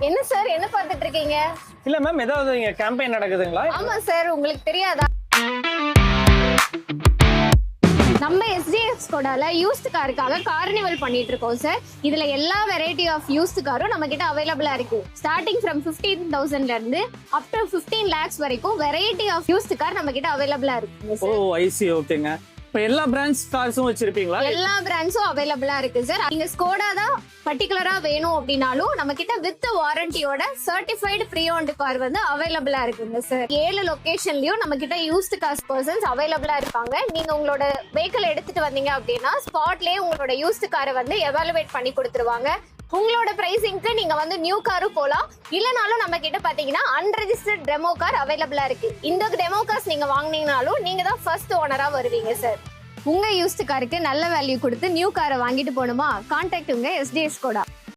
என்ன சார் என்ன பார்த்துட்டு இருக்கீங்க? இல்ல மேம், ஏதாவது இங்க கேம்பெயின் நடக்குதுங்களா? ஆமா சார், உங்களுக்கு தெரியாதா? நம்ம எஸ்டிஎஸ் கோடால யூஸ்ட் காருக்காக கார்னிவல் பண்ணிட்டு இருக்கோம் சார். இதுல எல்லா வெரைட்டி ஆஃப் யூஸ்ட் காரும் நம்ம கிட்ட அவைலபிளா இருக்கு. ஸ்டார்டிங் ஃப்ரம் 15,000ல இருந்து அப் டு 15 lakhs வரைக்கும் வெரைட்டி ஆஃப் யூஸ்ட் கார் நம்ம கிட்ட அவைலபிளா இருக்கு ஓ சார். ஐசி, ஓகேங்க. இப்போ எல்லா பிராண்ட்ஸ் கார்ஸும் வச்சிருப்பீங்களா? எல்லா பிராண்ட்ஸும் அவைலபிளா இருக்கு சார். நீங்க ஸ்கோடா தான் பர்டிகுலரா வேணும் அப்படின்னாலும் நம்ம கிட்ட வித் வாரண்டியோட சர்டிஃபைடு ப்ரீ ஓன்ட் கார் வந்து அவைலபிளா இருக்குங்க சார். 7 லொகேஷன்லயும் நம்ம கிட்ட யூஸ்ட் கார்ஸ் பர்சன்ஸ் அவைலபிளா இருப்பாங்க. நீங்க உங்களோட வெஹிக்கிள் எடுத்துட்டு வந்தீங்க அப்படின்னா ஸ்பாட்லயே உங்களோட யூஸ்ட் காரை வந்து எவாலுவேட் பண்ணி கொடுத்துருவாங்க. உங்களோட பிரைசிங்க்கு நீங்க வந்து நியூ காரும் போலாம். இல்லனாலும் நம்ம கிட்ட பாத்தீங்கன்னா அன்ரெஜிஸ்டர்ட் டெமோ கார் அவைலபிளா இருக்கு. இந்த டெமோ கார்ஸ் நீங்க வாங்குனீங்கனாலும் நீங்க தான் ஃபர்ஸ்ட் ஓனரா வருவீங்க சார். உங்க யூஸ்ட் காருக்கு நல்ல வேல்யூ கொடுத்து நியூ காரை வாங்கிட்டு போகணுமா? கான்டாக்ட் உங்க எஸ்டிஎஸ் கோடா.